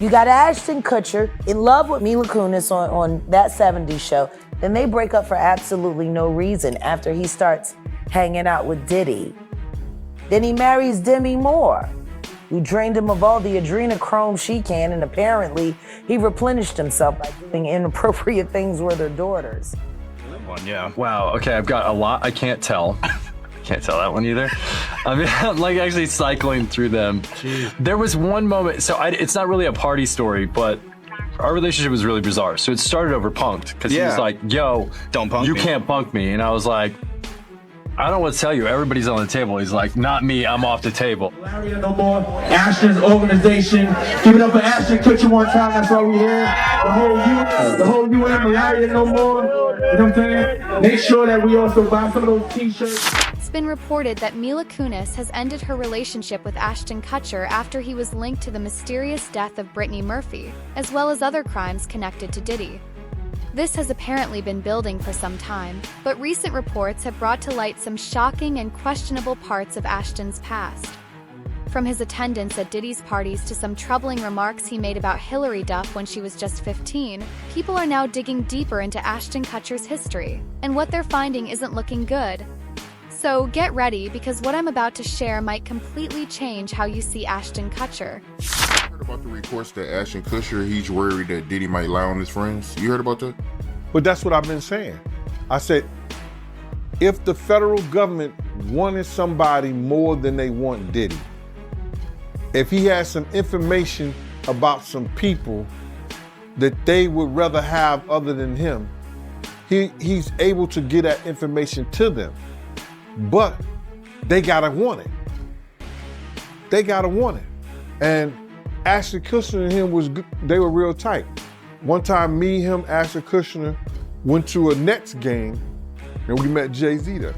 You got Ashton Kutcher in love with Mila Kunis on that 70s show. Then they break up for absolutely no reason after he starts hanging out with Diddy. Then he marries Demi Moore, who drained him of all the adrenochrome she can, and apparently he replenished himself by doing inappropriate things with her daughters. One, yeah. Wow, okay, I've got a lot I can't tell. Can't tell that one either. I mean, I'm like actually cycling through them. Jeez. There was one moment, so it's not really a party story, but our relationship was really bizarre. So it started over punked, because he was like, yo, don't punk you me. Can't punk me. And I was like, I don't know what to tell you. Everybody's on the table. He's like, not me, I'm off the table. No more. Ashton's organization. Give it up for Ashton Kutcher one time. That's why we're here. The whole UN, Malaria no more. You know what I'm saying? Make sure that we also buy some of those t-shirts. It's been reported that Mila Kunis has ended her relationship with Ashton Kutcher after he was linked to the mysterious death of Brittany Murphy, as well as other crimes connected to Diddy. This has apparently been building for some time, but recent reports have brought to light some shocking and questionable parts of Ashton's past. From his attendance at Diddy's parties to some troubling remarks he made about Hillary Duff when she was just 15, people are now digging deeper into Ashton Kutcher's history, and what they're finding isn't looking good. So get ready, because what I'm about to share might completely change how you see Ashton Kutcher. I heard about the reports that Ashton Kutcher, he's worried that Diddy might lie on his friends. You heard about that? But that's what I've been saying. I said, if the federal government wanted somebody more than they want Diddy, if he has some information about some people that they would rather have other than him, he's able to get that information to them. But they gotta want it. They gotta want it. And Ashton Kutcher and him they were real tight. One time, me, him, Ashton Kutcher went to a Nets game, and we met Jay-Z there.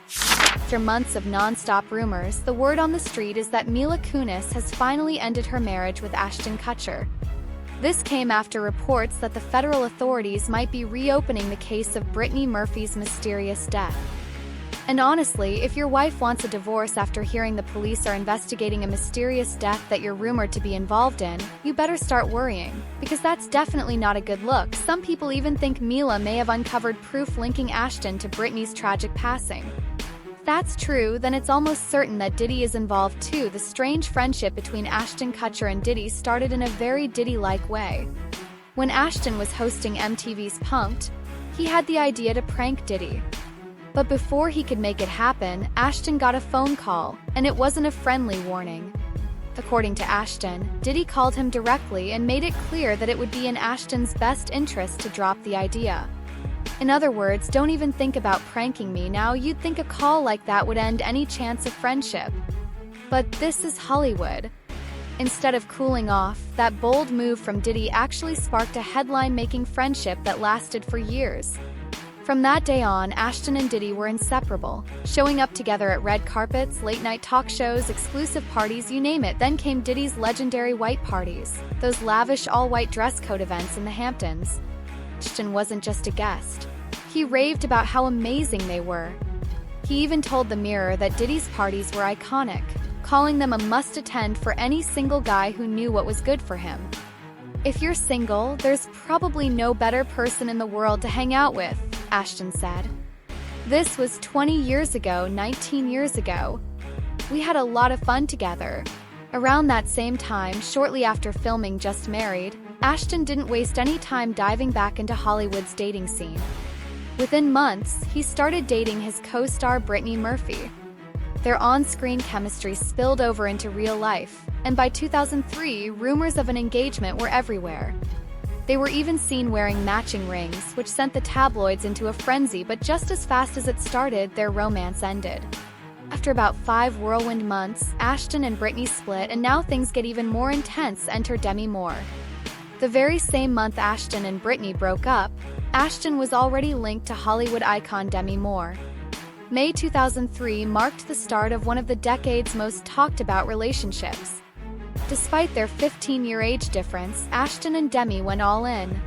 After months of non-stop rumors, the word on the street is that Mila Kunis has finally ended her marriage with Ashton Kutcher. This came after reports that the federal authorities might be reopening the case of Brittany Murphy's mysterious death. And honestly, if your wife wants a divorce after hearing the police are investigating a mysterious death that you're rumored to be involved in, you better start worrying, because that's definitely not a good look. Some people even think Mila may have uncovered proof linking Ashton to Brittany's tragic passing. If that's true, then it's almost certain that Diddy is involved too. The strange friendship between Ashton Kutcher and Diddy started in a very Diddy-like way. When Ashton was hosting MTV's Punk'd, he had the idea to prank Diddy. But before he could make it happen, Ashton got a phone call, and it wasn't a friendly warning. According to Ashton, Diddy called him directly and made it clear that it would be in Ashton's best interest to drop the idea. In other words, don't even think about pranking me now. You'd think a call like that would end any chance of friendship. But this is Hollywood. Instead of cooling off, that bold move from Diddy actually sparked a headline-making friendship that lasted for years. From that day on, Ashton and Diddy were inseparable, showing up together at red carpets, late-night talk shows, exclusive parties, you name it. Then came Diddy's legendary white parties, those lavish all-white dress code events in the Hamptons. Ashton wasn't just a guest. He raved about how amazing they were. He even told the Mirror that Diddy's parties were iconic, calling them a must-attend for any single guy who knew what was good for him. If you're single, there's probably no better person in the world to hang out with, Ashton said. This was 20 years ago, 19 years ago. We had a lot of fun together. Around that same time, shortly after filming Just Married, Ashton didn't waste any time diving back into Hollywood's dating scene. Within months, he started dating his co-star Brittany Murphy. Their on-screen chemistry spilled over into real life, and by 2003, rumors of an engagement were everywhere. They were even seen wearing matching rings, which sent the tabloids into a frenzy, but just as fast as it started, their romance ended. After about 5 whirlwind months, Ashton and Brittany split, and now things get even more intense. Enter Demi Moore. The very same month Ashton and Brittany broke up, Ashton was already linked to Hollywood icon Demi Moore. May 2003 marked the start of one of the decade's most talked-about relationships. Despite their 15-year age difference, Ashton and Demi went all in.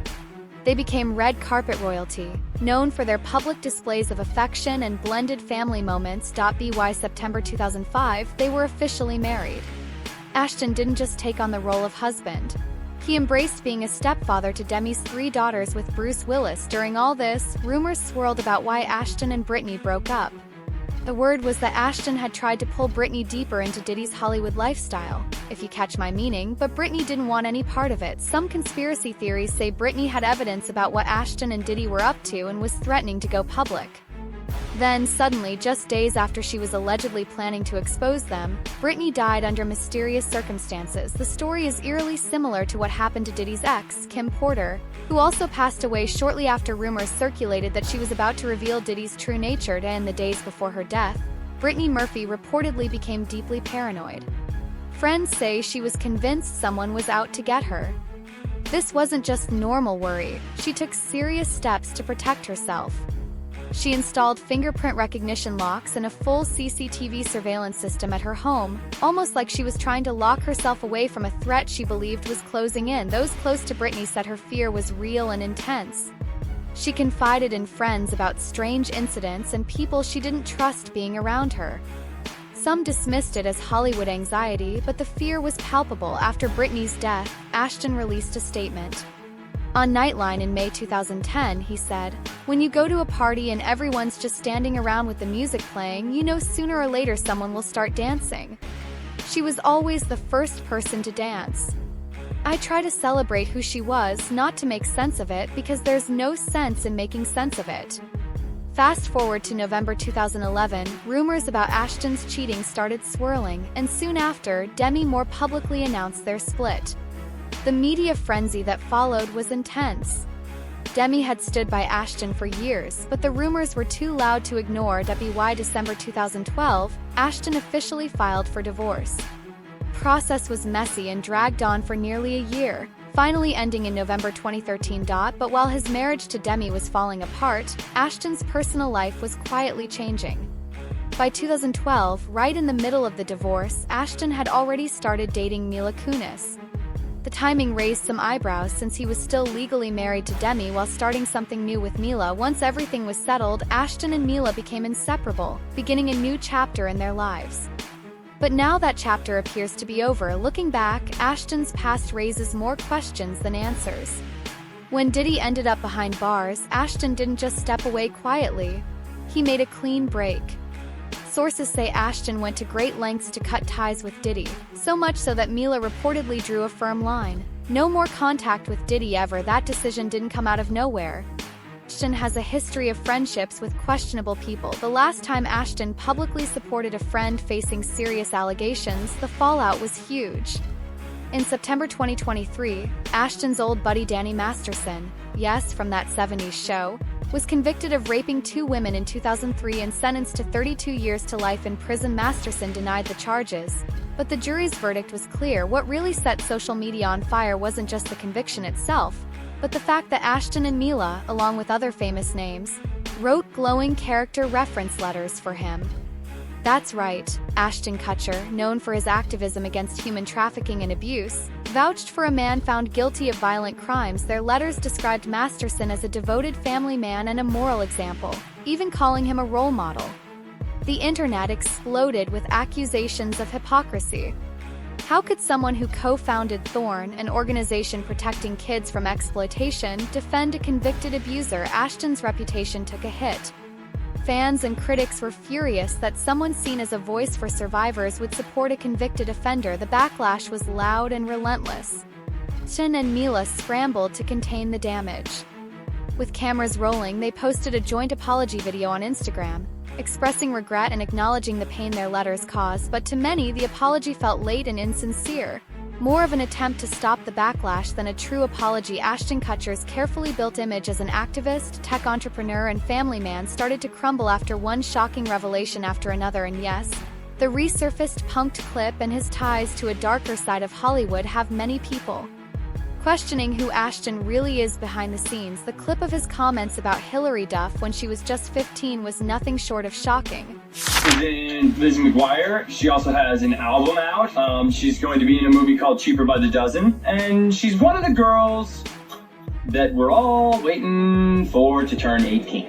They became red carpet royalty, known for their public displays of affection and blended family moments. By September 2005, they were officially married. Ashton didn't just take on the role of husband. He embraced being a stepfather to Demi's 3 daughters with Bruce Willis. During all this, rumors swirled about why Ashton and Brittany broke up. The word was that Ashton had tried to pull Brittany deeper into Diddy's Hollywood lifestyle, if you catch my meaning, but Brittany didn't want any part of it. Some conspiracy theories say Brittany had evidence about what Ashton and Diddy were up to and was threatening to go public. Then, suddenly, just days after she was allegedly planning to expose them, Brittany died under mysterious circumstances. The story is eerily similar to what happened to Diddy's ex, Kim Porter, who also passed away shortly after rumors circulated that she was about to reveal Diddy's true nature. In the days before her death, Brittany Murphy reportedly became deeply paranoid. Friends say she was convinced someone was out to get her. This wasn't just normal worry, she took serious steps to protect herself. She installed fingerprint recognition locks and a full CCTV surveillance system at her home, almost like she was trying to lock herself away from a threat she believed was closing in. Those close to Brittany said her fear was real and intense. She confided in friends about strange incidents and people she didn't trust being around her. Some dismissed it as Hollywood anxiety, but the fear was palpable. After Brittany's death, Ashton released a statement. On Nightline in May 2010, he said, "When you go to a party and everyone's just standing around with the music playing, you know sooner or later someone will start dancing. She was always the first person to dance. I try to celebrate who she was, not to make sense of it, because there's no sense in making sense of it." Fast forward to November 2011, rumors about Ashton's cheating started swirling, and soon after, Demi more publicly announced their split. The media frenzy that followed was intense. Demi had stood by Ashton for years, but the rumors were too loud to ignore. By December 2012, Ashton officially filed for divorce. The process was messy and dragged on for nearly a year, finally ending in November 2013. But while his marriage to Demi was falling apart, Ashton's personal life was quietly changing. By 2012, right in the middle of the divorce, Ashton had already started dating Mila Kunis. The timing raised some eyebrows since he was still legally married to Demi while starting something new with Mila. Once everything was settled, Ashton and Mila became inseparable, beginning a new chapter in their lives. But now that chapter appears to be over. Looking back, Ashton's past raises more questions than answers. When Diddy ended up behind bars, Ashton didn't just step away quietly. He made a clean break. Sources say Ashton went to great lengths to cut ties with Diddy, so much so that Mila reportedly drew a firm line. No more contact with Diddy ever. That decision didn't come out of nowhere. Ashton has a history of friendships with questionable people. The last time Ashton publicly supported a friend facing serious allegations, the fallout was huge. In September 2023, Ashton's old buddy Danny Masterson, yes, from that 70s show, was convicted of raping 2 women in 2003 and sentenced to 32 years to life in prison. Masterson denied the charges, but the jury's verdict was clear. What really set social media on fire wasn't just the conviction itself, but the fact that Ashton and Mila, along with other famous names, wrote glowing character reference letters for him. That's right, Ashton Kutcher, known for his activism against human trafficking and abuse, vouched for a man found guilty of violent crimes. Their letters described Masterson as a devoted family man and a moral example, even calling him a role model. The internet exploded with accusations of hypocrisy. How could someone who co-founded Thorn, an organization protecting kids from exploitation, defend a convicted abuser? Ashton's reputation took a hit. Fans and critics were furious that someone seen as a voice for survivors would support a convicted offender. The backlash was loud and relentless. Ashton and Mila scrambled to contain the damage. With cameras rolling, they posted a joint apology video on Instagram, expressing regret and acknowledging the pain their letters caused, but to many, the apology felt late and insincere. More of an attempt to stop the backlash than a true apology. Ashton Kutcher's carefully built image as an activist, tech entrepreneur, and family man started to crumble after one shocking revelation after another. And yes, the resurfaced punked clip and his ties to a darker side of Hollywood have many people questioning who Ashton really is behind the scenes. The clip of his comments about Hillary Duff when she was just 15 was nothing short of shocking. In Lizzie McGuire, she also has an album out. She's going to be in a movie called Cheaper by the Dozen, and she's one of the girls that we're all waiting for to turn 18,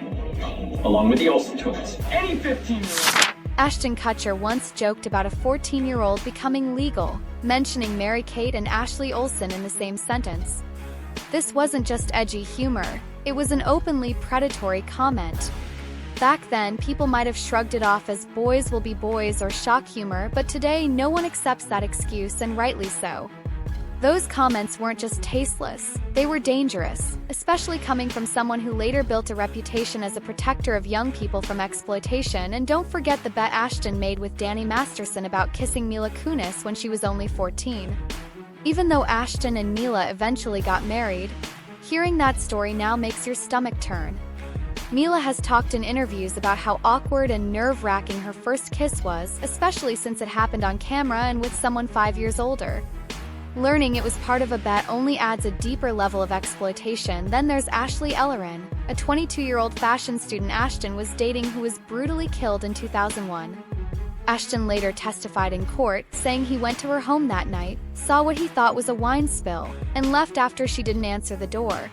along with the Olsen twins. Any 15-year-old Ashton Kutcher once joked about a 14-year-old becoming legal, mentioning Mary-Kate and Ashley Olsen in the same sentence. This wasn't just edgy humor, it was an openly predatory comment. Back then, people might have shrugged it off as boys will be boys or shock humor, but today no one accepts that excuse, and rightly so. Those comments weren't just tasteless, they were dangerous, especially coming from someone who later built a reputation as a protector of young people from exploitation. And don't forget the bet Ashton made with Danny Masterson about kissing Mila Kunis when she was only 14. Even though Ashton and Mila eventually got married, hearing that story now makes your stomach turn. Mila has talked in interviews about how awkward and nerve-wracking her first kiss was, especially since it happened on camera and with someone 5 years older. Learning it was part of a bet only adds a deeper level of exploitation. Then there's Ashley Ellerin, a 22-year-old fashion student Ashton was dating who was brutally killed in 2001. Ashton later testified in court, saying he went to her home that night, saw what he thought was a wine spill, and left after she didn't answer the door.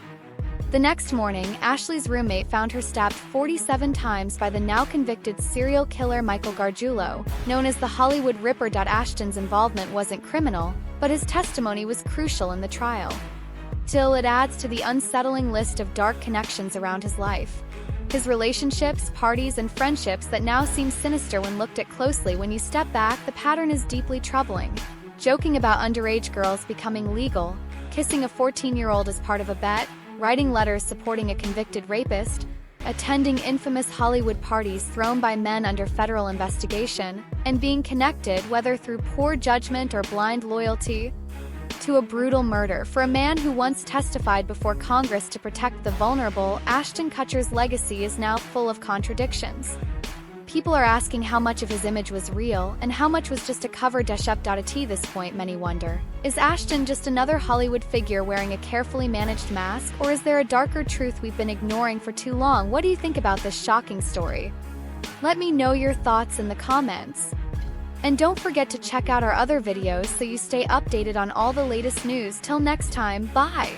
The next morning, Ashley's roommate found her stabbed 47 times by the now-convicted serial killer Michael Gargiulo, known as the Hollywood Ripper. Ashton's involvement wasn't criminal, but his testimony was crucial in the trial. Still, it adds to the unsettling list of dark connections around his life. His relationships, parties, and friendships that now seem sinister when looked at closely. When you step back, the pattern is deeply troubling. Joking about underage girls becoming legal, kissing a 14-year-old as part of a bet, writing letters supporting a convicted rapist, attending infamous Hollywood parties thrown by men under federal investigation, and being connected, whether through poor judgment or blind loyalty, to a brutal murder. For a man who once testified before Congress to protect the vulnerable, Ashton Kutcher's legacy is now full of contradictions. People are asking how much of his image was real and how much was just a cover. At this point, many wonder, is Ashton just another Hollywood figure wearing a carefully managed mask, or is there a darker truth we've been ignoring for too long? What do you think about this shocking story? Let me know your thoughts in the comments. And don't forget to check out our other videos so you stay updated on all the latest news. Till next time, bye!